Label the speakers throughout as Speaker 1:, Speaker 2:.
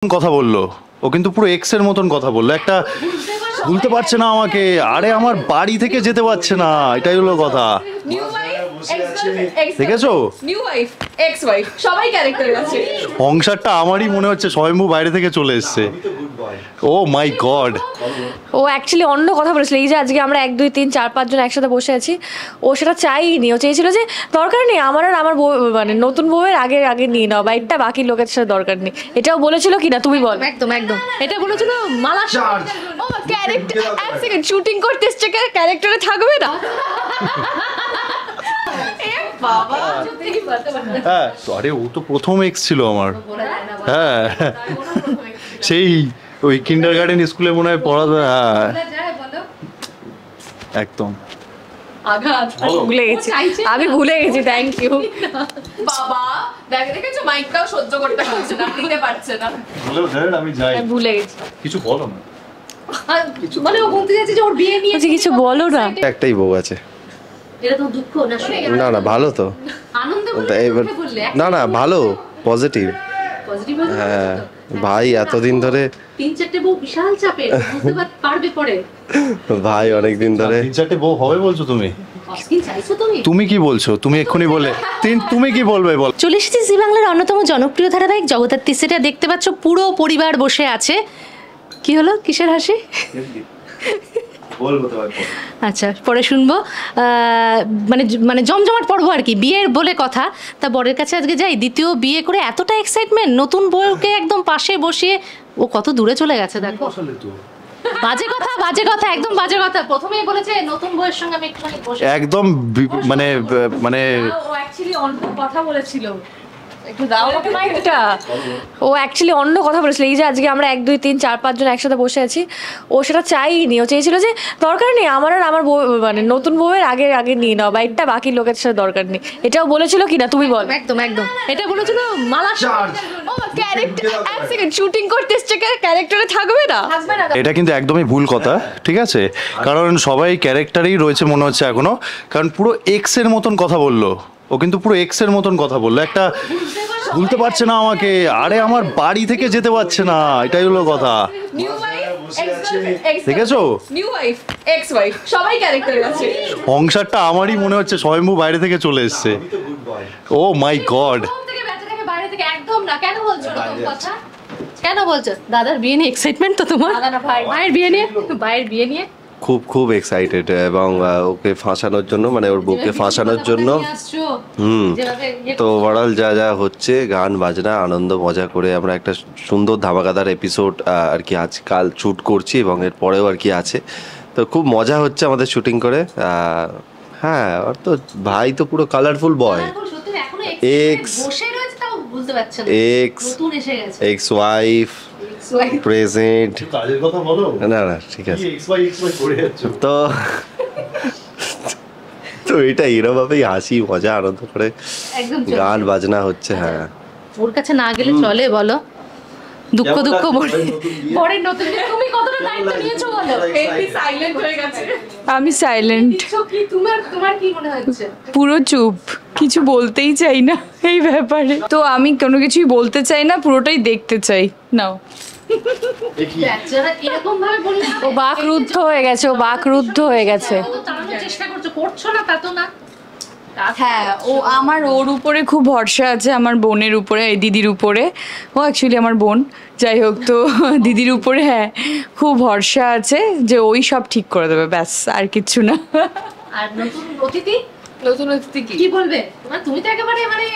Speaker 1: কথা বললো, ও কিন্তু পুরো এক্স এর মতন কথা বললো। একটা ভুলতে পারছে না আমাকে, আরে আমার বাড়ি থেকে যেতে পারছে না, এটাই হলো কথা। দেখেছো
Speaker 2: সবাই ক্যারেক্টারে আছে।
Speaker 1: সংসারটা আমারই মনে হচ্ছে স্বয়ম্ভু বাইরে থেকে চলে এসছে। ও মাই গড,
Speaker 2: ও অ্যাকচুয়ালি অন্য কথা বলেছিল। এই যে আজকে আমরা 1 2 3 4 5 জন একসাথে বসে আছি, ও সেটা চাইনি। ও চেয়েছিল যে দরকার নেই আমার আর আমার বউ, মানে নতুন বউয়ের আগে আগে নিয়ে নাও বাইকটা, বাকি লোকের সাথে দরকার নেই। এটাও বলেছিল কি না তুমি বল?
Speaker 3: একদম একদম এটা বলেছিল মালা।
Speaker 2: ও ক্যারেক্টার এক সেকেন্ড শুটিং করতে এসছে, ক্যারেক্টারে থাকবে না।
Speaker 1: হ্যাঁ আরে ও তো প্রথম এক্স ছিল আমার। হ্যাঁ সেই ওই কিন্ডার গার্ডেন স্কুলে মনে হয় পড়াতো। হ্যাঁ একদম
Speaker 2: ভুলে গেছি, আমি ভুলে গেছি। থ্যাংক ইউ বাবা। দেখেছো মাইকটাও সহ্য করতে পারছে না, নিতে পারছে না।
Speaker 1: আমি যাই,
Speaker 2: ভুলে গেছি।
Speaker 1: কিছু বলো না।
Speaker 3: মানে ও বলতে যাচ্ছে যে ওর বিয়ে নিয়ে
Speaker 2: কিছু বলো না।
Speaker 4: একটাই বউ আছে।
Speaker 3: এটা তো দুঃখ না,
Speaker 4: না না ভালো তো,
Speaker 3: আনন্দ বললে
Speaker 4: না না ভালো, পজিটিভ।
Speaker 3: পজিটিভ
Speaker 4: হ্যাঁ ভাই এতদিন ধরে
Speaker 3: 3-4টে বউ বিশাল চাপে, বুঝতে পারবে পরে।
Speaker 4: ভাই অনেকদিন ধরে
Speaker 1: 3-4টে বউ হবে বলছো তুমি?
Speaker 3: অস্কিন চাইছো তুমি?
Speaker 1: তুমি কি বলছো? তুমি এক্ষুনি বলে তুমি কি বলবে বল?
Speaker 3: চলে এসেছি জি বাংলার অন্যতম জনপ্রিয় ধারাবাহিক জগদ্ধাত্রী। সেটা দেখতে পাচ্ছ পুরো পরিবার বসে আছে। কি হলো, কিসের হাসি? আচ্ছা পরে শুনবো। মানে মানে জমজমাট পর্ব আর কি, বিয়ের বলে কথা। তা বরের কাছে আজকে যাই, দ্বিতীয় বিয়ে করে এতটা এক্সাইটমেন্ট, নতুন বউকে একদম পাশে বসিয়ে। ও কত দূরে চলে গেছে দেখো। বাজে কথা, বাজে কথা, একদম বাজে কথা। প্রথমেই বলেছে নতুন বউয়ের সঙ্গে আমি একটুখানি বসে
Speaker 1: একদম মানে মানে
Speaker 2: ও অ্যাকচুয়ালি অন্য কথা বলেছিল। একটু দাও আমাকে মাইকটা। ও অ্যাকচুয়ালি অন্য কথা বলেছিল। এই যে আজকে আমরা 1 2 3 4 5 জন একসাথে বসে আছি, ও সেটা চাইনি। ও চেয়েছিল যে দরকার নেই আমার আর আমার বউ, মানে নতুন বউয়ের আগে আগে নিয়ে নাও বাইকটা, বাকি লোকের সাথে দরকার নেই। এটাও বলেছিল কি না তুমি বল?
Speaker 3: একদম একদম এটা বলেছিল মালা।
Speaker 2: ও ক্যারেক্টার এক সেকেন্ড শুটিং করতে এসছে, ক্যারেক্টারে থাকবে না।
Speaker 1: এটা কিন্তু একদমই ভুল কথা, ঠিক আছে? কারণ সবাই ক্যারেক্টারেই রয়েছে মনে হচ্ছে এখনো, কারণ পুরো এক্স এর মতন কথা বললো। ও কিন্তু পুরো এক্স এর মতন কথা বললো। একটা ভুলতে পারছে না আমাকে, আরে আমার বাড়ি থেকে যেতে পারছে না, এটাই হলো কথা। দেখেছো
Speaker 2: সবাই ক্যারেক্টারে আছে।
Speaker 1: সংসারটা আমারই মনে হচ্ছে স্বয়ম্ভু বাইরে থেকে চলে এসছে। ও মাই গড,
Speaker 3: বাইরে থেকে একদম না। কেন বলছো এরকম কথা? কেন বলছো? দাদার বিয়ে নিয়ে এক্সাইটমেন্ট তো তোমার? ভাইয়ের বিয়ে নিয়ে, ভাইয়ের বিয়ে নিয়ে
Speaker 4: খুব খুব এক্সাইটেড, এবং ওকে ফাঁসানোর জন্য, মানে ওর বউকে ফাঁসানোর জন্য। তো ওভারঅল যা যা হচ্ছে, গান বাজনা আনন্দ মজা করে আমরা একটা সুন্দর ধামাকাদার এপিসোড আর কি আজকাল শ্যুট করছি, এবং এর পরেও আর কি আছে। তো খুব মজা হচ্ছে আমাদের শুটিং করে। হ্যাঁ আর তো ভাই তো পুরো colourful boy, X X X wife present. না না ঠিক আছে, তো তো এটা এরকমভাবেই হাসি মজা আনন্দ করে গান বাজনা হচ্ছে। হ্যাঁ
Speaker 3: ওর কাছে না গেলে চলে বলো? দুঃখ দুঃখ বরের নতুন। তুমি কতটা দায়িত্ব নিয়েছো বলো? এমনি সাইলেন্ট হয়ে গেছে।
Speaker 5: আমি সাইলেন্ট।
Speaker 3: কি তোমার কি মনে হচ্ছে?
Speaker 5: পুরো চুপ, কিছু বলতেই চাই না এই ব্যাপারে। তো আমি কোনো কিছুই বলতে চাই না, পুরোটাই দেখতে চাই। নাও
Speaker 3: এরকম ভাবে বললে
Speaker 2: ও বাকরুদ্ধ হয়ে গেছে, ও বাকরুদ্ধ হয়ে গেছে।
Speaker 3: চেষ্টা করছো না তা তো না।
Speaker 5: হ্যাঁ ও আমার, ওর উপরে খুব ভরসা আছে, আমার বোনের উপরে, এই দিদির উপরে। ও অ্যাকচুয়ালি আমার বোন, যাই হোক। তো দিদির উপরে হ্যাঁ খুব ভরসা আছে যে ওই সব ঠিক করে দেবে, ব্যাস আর কিচ্ছু না।
Speaker 3: আর নতুন অতিথি,
Speaker 5: নতুন অতিথি
Speaker 3: কি বলবে? তুমি তো একেবারে মানে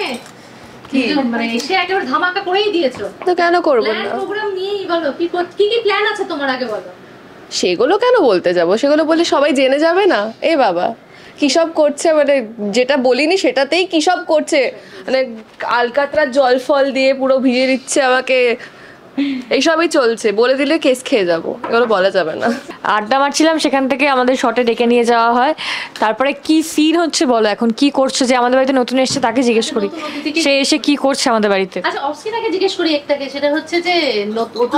Speaker 3: মানে এসে একেবারে ধামাকা করেই দিয়েছো।
Speaker 2: তো কেন করবো না?
Speaker 3: প্রোগ্রাম নিয়েই বলো, কি কি প্ল্যান আছে তোমার আগে বলো।
Speaker 2: সেগুলো কেন বলতে যাব? সেগুলো বলে সবাই জেনে যাবে না? এ বাবা কি সব করছে, মানে যেটা বলিনি সেটাতেই কি সব করছে, মানে আলকাতরা জল ফল দিয়ে পুরো ভিজিয়ে দিচ্ছে আমাকে। এইসবই চলছে, বলে দিলে কেস খেয়ে যাবো, এগুলো বলা যাবে না। আড্ডা মারছিলাম, সেখান থেকে আমাদের শটে ডেকে নিয়ে যাওয়া হয়। তারপরে কি সিন হচ্ছে বলো, এখন কি করছে? যে আমাদের বাড়িতে নতুন এসছে তাকে জিজ্ঞেস করি, সে এসে কি করছে আমাদের বাড়িতে।
Speaker 3: আচ্ছা অফস্ক্রিনে জিজ্ঞেস করি একটাকে, সেটা হচ্ছে যে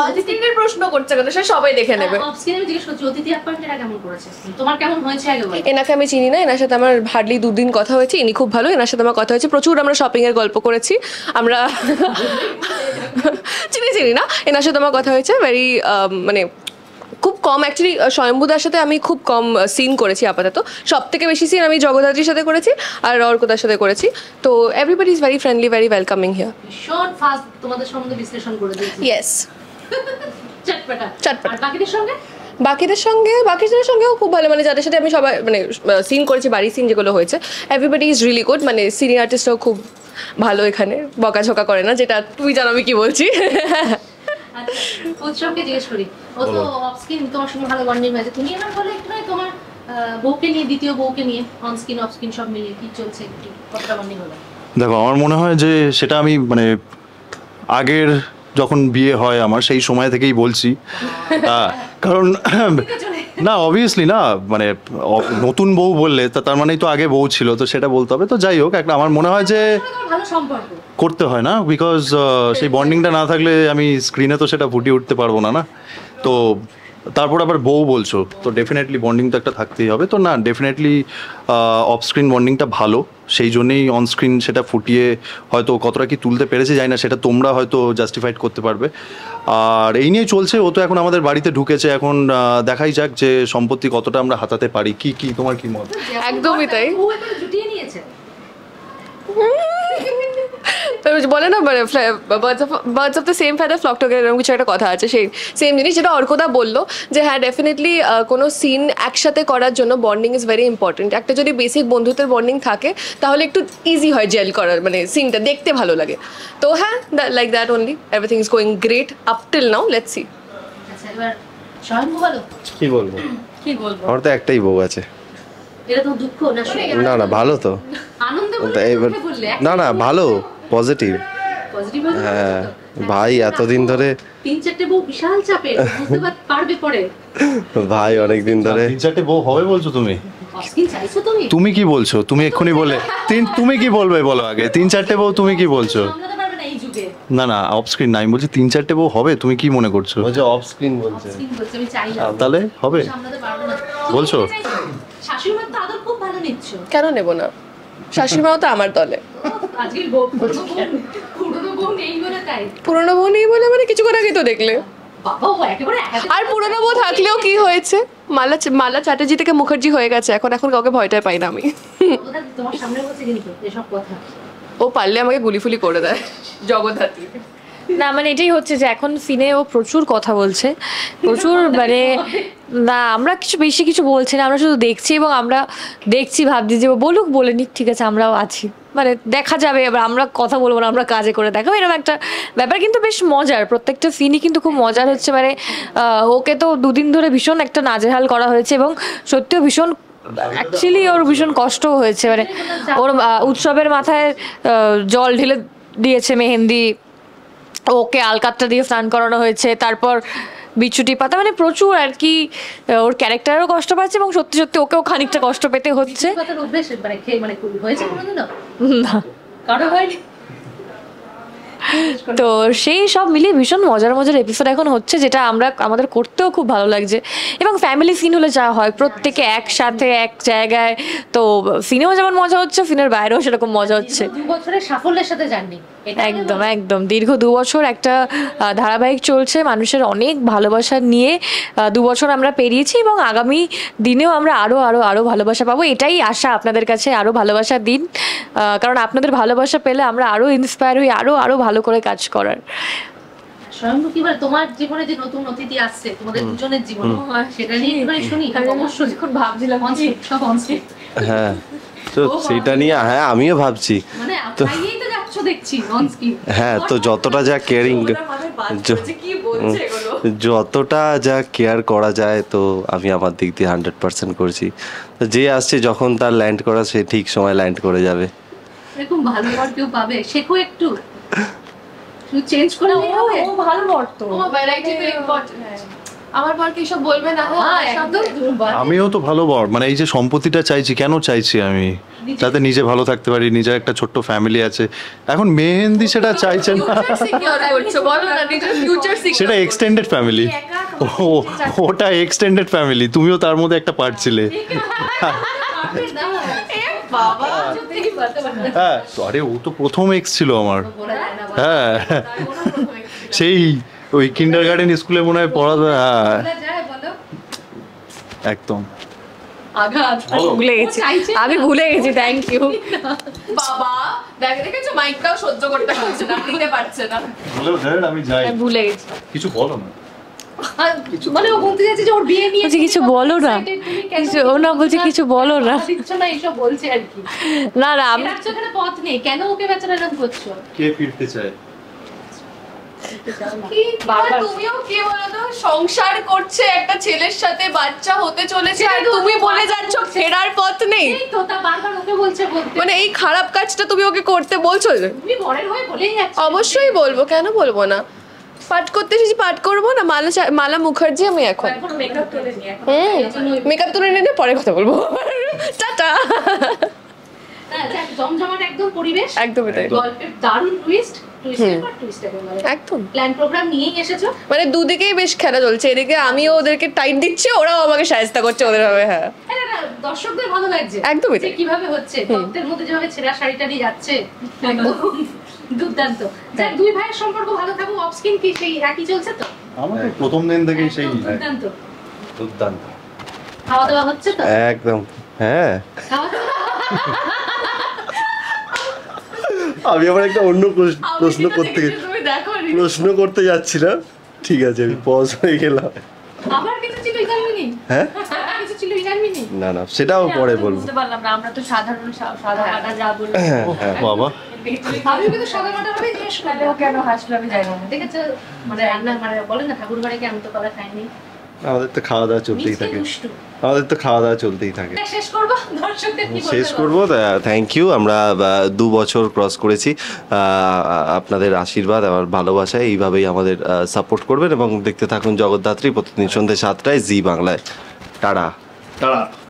Speaker 2: অতিথিদের প্রশ্ন করছে কেন, সে সবাই দেখে নেবে।
Speaker 3: অফস্ক্রিনে জিজ্ঞেস করছি অতিথি আপ্যায়নটা কেমন করেছে, তোমার কেমন হয়েছে আগে বলো।
Speaker 2: এনাকে আমি চিনি না, এনার সাথে আমার হার্ডলি 2 দিন কথা হয়েছে। ইনি খুব ভালো, এনার সাথে আমার কথা হয়েছে প্রচুর। আমরা শপিং এর গল্প করেছি। আমরা চিনি না, এনার সাথে আমার কথা হয়েছে ভেরি মানে খুব কম অ্যাকচুয়ালি স্বয়ম্ভুদার সাথে আমি খুব কম সিন করেছি আপাতত, সব থেকে বেশি সিন আমি জগদ্ধাত্রীর সাথে করেছি আর অর্কদার সাথে করেছি। তো everybody is very friendly, very welcoming here.
Speaker 3: ভীষণ ফাস্ট তোমাদের সম্বন্ধে বিশ্লেষণ করে দিয়েছি।
Speaker 2: ইয়েস,
Speaker 3: চটপটা
Speaker 2: চটপটা।
Speaker 3: আর বাকিদের সঙ্গে
Speaker 2: বাকিদের সঙ্গেও খুব ভালো, মানে যাদের সাথে আমি সবাই মানে সিন করেছি, বাড়ির সিন যেগুলো হয়েছে, এভরিবডি ইজ রিয়েলি গুড। মানে সিনিয়র আর্টিস্টরাও খুব ভালো, এখানে বকাঝকা করে না, যেটা তুই জানো আমি কি বলছি।
Speaker 3: আচ্ছা, উৎসবকে জিজ্ঞেস করি, ও তো অফ স্ক্রিন তোমার সঙ্গে ভালো বন্ডিং হয়েছে, তুমি এবার বলে একটু নয় তোমার বউকে নিয়ে, দ্বিতীয় বউকে নিয়ে অন স্ক্রিন অফ স্ক্রিন সব মিলিয়ে কি চলছে, একটু কতটা বন্ডিং হলো?
Speaker 1: দেখো আমার মনে হয় যে সেটা আমি মানে আগের যখন বিয়ে হয় আমার সেই সময় থেকেই বলছি, কারণ না অবভিয়াসলি না, মানে নতুন বউ বললে তার মানেই তো আগে বউ ছিল, তো সেটা বলতে হবে। তো যাই হোক, একটা আমার মনে হয় যে
Speaker 3: তোমার ভালো সম্পর্ক
Speaker 1: করতে হয় না, বিকজ সেই বন্ডিংটা না থাকলে আমি স্ক্রিনে তো সেটা ফুটিয়ে উঠতে পারবো না, না তো তারপর আবার বউ বলছো, তো ডেফিনেটলি বন্ডিং তো একটা থাকতেই হবে। তো না, ডেফিনেটলি অফ স্ক্রিন বন্ডিংটা ভালো, সেই জন্যেই অন স্ক্রিন সেটা ফুটিয়ে হয়তো কতটা কি তুলতে পেরেছে যাই না, সেটা তোমরা হয়তো জাস্টিফাইড করতে পারবে। আর এই নিয়ে চলছে, ও তো এখন আমাদের বাড়িতে ঢুকেছে, এখন দেখাই যাক যে সম্পত্তি কতটা আমরা হাতাতে পারি। কি তোমার কি মত?
Speaker 2: একদমই তাই।
Speaker 3: ও এবারে জুটিয়ে নিয়েছে।
Speaker 2: বলে না মানে birds of the same feather flock together, এরকম কিছু একটা কথা আছে, সেই সেম জিনিস যেটা অর্কদা বললো যে হ্যাঁ ডেফিনেটলি কোনো সিন একসাথে করার জন্য বন্ডিং ইজ ভেরি ইম্পর্টেন্ট। একটা যদি বেসিক বন্ধুত্বের বন্ডিং থাকে তাহলে একটু ইজি হয় জেল করার, মানে সিনটা দেখতে ভালো লাগে। তো হ্যাঁ, like that only, everything is going great up till now, let's see.
Speaker 3: আচ্ছা, এবার স্বয়ম্ভু বলো,
Speaker 4: কি বলবো,
Speaker 3: কি বলবো?
Speaker 4: আমার তো একটাই বউ আছে।
Speaker 3: এটা তো দুঃখ না শুনে?
Speaker 4: না ভালো তো,
Speaker 3: আনন্দ বললে,
Speaker 4: এবার
Speaker 3: দুঃখে বললে,
Speaker 4: না ভালো, পজিটিভ।
Speaker 3: পজিটিভ
Speaker 4: হ্যাঁ ভাই, এতদিন ধরে
Speaker 3: 3-4টে বউ বিশাল চাপে, বুঝতে পারবে পরে।
Speaker 4: ভাই অনেকদিন ধরে
Speaker 1: 3-4টে বউ হবে বলছো তুমি?
Speaker 3: অস্কিন চাইছো তুমি?
Speaker 1: তুমি কি বলছো? তুমি এক্ষুনি বলে তুমি কি বলবে বলো আগে? 3-4টে বউ তুমি কি বলছো?
Speaker 3: সামলাতে পারবে না এই যুগে।
Speaker 1: না অফ স্ক্রিন না, আমি বলছি 3-4টে বউ হবে, তুমি কি মনে করছো?
Speaker 4: বলছে অফ স্ক্রিন বলছে।
Speaker 3: অস্কিন বলছে আমি চাই না।
Speaker 1: তাহলে হবে
Speaker 3: সামলাতে পারবে না
Speaker 1: বলছো?
Speaker 3: শাশুড়ি মার তো আদর খুব ভালো নিচ্ছ।
Speaker 2: কেন নেবো না? শাশুড়ি মাও তো আমার দলে।
Speaker 3: আজকে পুরনো বউ নেই বলে তাই?
Speaker 2: পুরনো বউ নেই বলে মানে কিছুক্ষণ আগে তো দেখলে।
Speaker 3: বাবা ও একেবারে
Speaker 2: আর পুরনো বউ থাকলেও কি হয়েছে, মালা চ্যাটার্জি থেকে মুখার্জি হয়ে গেছে, এখন কাউকে ভয়টাই পাই না আমি।
Speaker 3: তোমার সামনে বলছে কিন্তু এসব কথা।
Speaker 2: ও পারলে আমাকে গুলিফুলি করে দেয় জগদ্ধাত্রী।
Speaker 5: না মানে এটাই হচ্ছে যে এখন সিনে ও প্রচুর কথা বলছে, প্রচুর মানে না আমরা বেশি কিছু বলছি না, আমরা শুধু দেখছি এবং আমরা দেখছি ভাবছি যে ও বলুক, বলে নিক, ঠিক আছে আমরাও আছি, মানে দেখা যাবে, এবার আমরা কথা বলবো না, আমরা কাজে করে দেখাবো, এরকম একটা ব্যাপার। কিন্তু বেশ মজার, প্রত্যেকটা সিনই কিন্তু খুব মজার হচ্ছে। মানে ওকে তো দুদিন ধরে ভীষণ একটা নাজেহাল করা হয়েছে এবং সত্যিও ভীষণ অ্যাকচুয়ালি ওর ভীষণ কষ্টও হয়েছে। মানে ওর উৎসবের মাথায় জল ঢেলে দিয়েছে মেহেন্দি, ওকে আলকাতটা দিয়ে স্নান করানো হয়েছে, তারপর বিছুটি পাতা, মানে প্রচুর আর কি ওর ক্যারেক্টারও কষ্ট পাচ্ছে এবং সত্যি সত্যি ওকেও খানিকটা কষ্ট পেতে হচ্ছে।
Speaker 3: কথার অভ্যেস মানে খেয়ে মানে হয়েছে কোনোদিনও?
Speaker 5: না
Speaker 3: কারো হয়নি?
Speaker 5: তো সেই সব মিলিয়ে ভীষণ মজার এপিসোড এখন হচ্ছে, যেটা আমাদের করতেও খুব ভালো লাগছে। এবং ফ্যামিলি সিন হলে যা হয়, প্রত্যেকে একসাথে এক জায়গায়, তো সিনেমা যেমন মজা হচ্ছে, সিনের বাইরেও সেরকম মজা হচ্ছে।
Speaker 3: 2 বছরের সাফল্যের সাথে জার্নি।
Speaker 5: একদম দীর্ঘ 2 বছর একটা ধারাবাহিক চলছে, মানুষের অনেক ভালোবাসা নিয়ে 2 বছর আমরা পেরিয়েছি এবং আগামী দিনেও আমরা আরো আরো আরো ভালোবাসা পাবো, এটাই আশা আপনাদের কাছে। আরো ভালোবাসা দিন, কারণ আপনাদের ভালোবাসা পেলে আমরা আরো ইন্সপায়ার হই আরো আরো ভালো করে কাজ করার।
Speaker 3: স্বয়ম্ভু কি বলে তোমার জীবনে যে নতুন অতিথি আসছে তোমাদের দুজনের জীবনে, সেটা নিয়ে একটু শুনি। অবশ্যই যখন ভাবছিলাম সব অনস্ক্রিন।
Speaker 4: হ্যাঁ তো সেটা নিয়ে হ্যাঁ আমিও ভাবছি।
Speaker 3: মানে খাইয়েই তো যাচ্ছ দেখছি অনস্ক্রিন।
Speaker 4: হ্যাঁ তো যতটা যা কেয়ারিং, যতটা যা কেয়ার করা যায়, তো আমি আমার দিক দিয়ে 100% করছি। তো যে আসছে যখন তার ল্যান্ড করা, সে ঠিক সময় ল্যান্ড করে যাবে।
Speaker 3: এরকম ভালো বর কেউ পাবে? শেখো একটু, শুধু চেঞ্জ করে হবে।
Speaker 5: ও ভালো বর তো,
Speaker 2: তোমার ভ্যারাইটি তো ইম্পর্টেন্ট। আমার বর কি সব বলবে না?
Speaker 1: আমিও তো ভালো বর, মানে এই যে সম্পত্তিটা চাইছি, কেন চাইছি আমি? যাতে নিজে ভালো থাকতে পারি, নিজের একটা ছোট্ট ফ্যামিলি আছে। এখন মেহেন্দি সেটা চাইছে না, সেটা এক্সটেন্ডেড ফ্যামিলি, ওটা এক্সটেন্ডেড ফ্যামিলি, তুমিও তার মধ্যে একটা পার্ট ছিলে। হ্যাঁ আরে ও তো প্রথম এক্স ছিল আমার। হ্যাঁ সেই ওই কিন্ডারগার্টেন স্কুলে মনে হয় পড়া হ্যাঁ
Speaker 3: যায় বলো
Speaker 1: একদম।
Speaker 2: আঘাত ভুলে গেছি, আমি ভুলে গেছি, থ্যাংক ইউ বাবা। দেখেছো মাইকটাও সহ্য করতে পারছে না, নিতে পারছে না,
Speaker 1: আমি যাই,
Speaker 2: আমি ভুলে গেছি।
Speaker 1: কিছু বলো না।
Speaker 3: মানে ও বলতে যাচ্ছে যে ওর বিয়ে নিয়ে
Speaker 5: বলছি কিছু বলো না, ও না বলছে কিছু বলো না।
Speaker 3: দিচ্ছ না এইসব বলছে আর কি।
Speaker 5: না না আমি
Speaker 3: রাখছো এখানে পথ নেই, কেন ওকে বেচারা এরকম করছো?
Speaker 1: কে ফিরতে চায়?
Speaker 2: বাবা তুমিও কে বলো তো, সংসার করছে একটা ছেলের সাথে, বাচ্চা হতে চলেছে, আর তুমি বলে যাচ্ছ ফেরার পথ নেই।
Speaker 3: এই তো তা বারবার ওকে বলছে বলতে,
Speaker 2: মানে এই খারাপ কাজটা তুমি ওকে করতে বলছো?
Speaker 3: তুমি বরের হয়ে বলেই যাচ্ছ।
Speaker 2: অবশ্যই বলবো, কেন বলবো না। পাঠ করতে এসেছি, পাঠ করবো না। মালা মুখার্জি আমি এখন।
Speaker 3: এখন মেকআপ করে নিয়ে এখন
Speaker 2: মেকআপ তুলে নিয়ে পরে কথা বলবো। টাটা।
Speaker 3: জমজমাট একদম পরিবেশ,
Speaker 2: একদমই তাই,
Speaker 3: গল্পের দারুণ টুইস্ট, টুইস্টের পর টুইস্ট একেবারে
Speaker 2: একদম।
Speaker 3: প্ল্যান প্রোগ্রাম নিয়েই এসেছো।
Speaker 2: মানে দুদিকেই বেশ খেলা চলছে, এদিকে আমিও ওদেরকে টাইট দিচ্ছি, ওরাও আমাকে সাহায্য করছে ওদের ভাবে। হ্যাঁ
Speaker 3: হ্যাঁ না, দর্শকদের ভালো লাগছে
Speaker 2: একদমই
Speaker 3: যে
Speaker 2: তাই।
Speaker 3: কিভাবে হচ্ছে, ভক্তের মধ্যে যেভাবে ছেঁড়া শাড়িটা নিয়ে যাচ্ছে, একদম দুর্দান্ত। যাক, দুই ভাইয়ের সম্পর্ক ভালো থাকুক। অফ স্ক্রিন কি সেই একই চলছে তো?
Speaker 1: আমার তো প্রথম দিন থেকেই সেই
Speaker 3: একদম দুর্দান্ত।
Speaker 4: দুর্দান্ত
Speaker 3: খাওয়া দাওয়া হচ্ছে তো?
Speaker 4: একদম। হ্যাঁ
Speaker 3: খাওয়া দাওয়া
Speaker 4: আমি আবার একটা অন্য প্রশ্ন করতে
Speaker 2: তুমি দেখো
Speaker 4: প্রশ্ন করতে যাচ্ছিলাম, ঠিক আছে আমি পজ হয়ে গেলাম।
Speaker 3: আবার কিছু ছিল ইনারমিনি?
Speaker 4: হ্যাঁ
Speaker 3: আবার কিছু ছিল ইনারমিনি?
Speaker 4: না না সেটাও পরে বলবো।
Speaker 5: বুঝতে পারলাম না, আমরা তো সাধারণ সাদা কাটা যা বলি।
Speaker 1: বাবা
Speaker 3: আমি কিন্তু সাদামাটা ভাবে জিজ্ঞেস করলে
Speaker 5: ও কেন হাসলো আমি জানি না।
Speaker 3: দেখেছো, মানে রান্না মানে বলে না ঠাকুর বাড়ি কেমন তো কলা খাইনি,
Speaker 4: আমাদের তো খাওয়া দাওয়া চলতেই
Speaker 3: মিষ্টি
Speaker 4: থাকে,
Speaker 3: দুষ্টু।
Speaker 4: আমাদের তো খাওয়া দাওয়া চলতেই থাকে।
Speaker 3: শেষ করবো, দর্শকদের কি বলতে
Speaker 4: শেষ
Speaker 3: বলো?
Speaker 4: করবো। Thank you. আমরা 2 বছর ক্রস করেছি। আপনাদের আশীর্বাদ আর ভালোবাসায় এইভাবেই আমাদের সাপোর্ট করবেন এবং দেখতে থাকুন জগদ্ধাত্রী প্রতিদিন সন্ধ্যে 7টায় জি বাংলায়। টাটা।
Speaker 1: তারা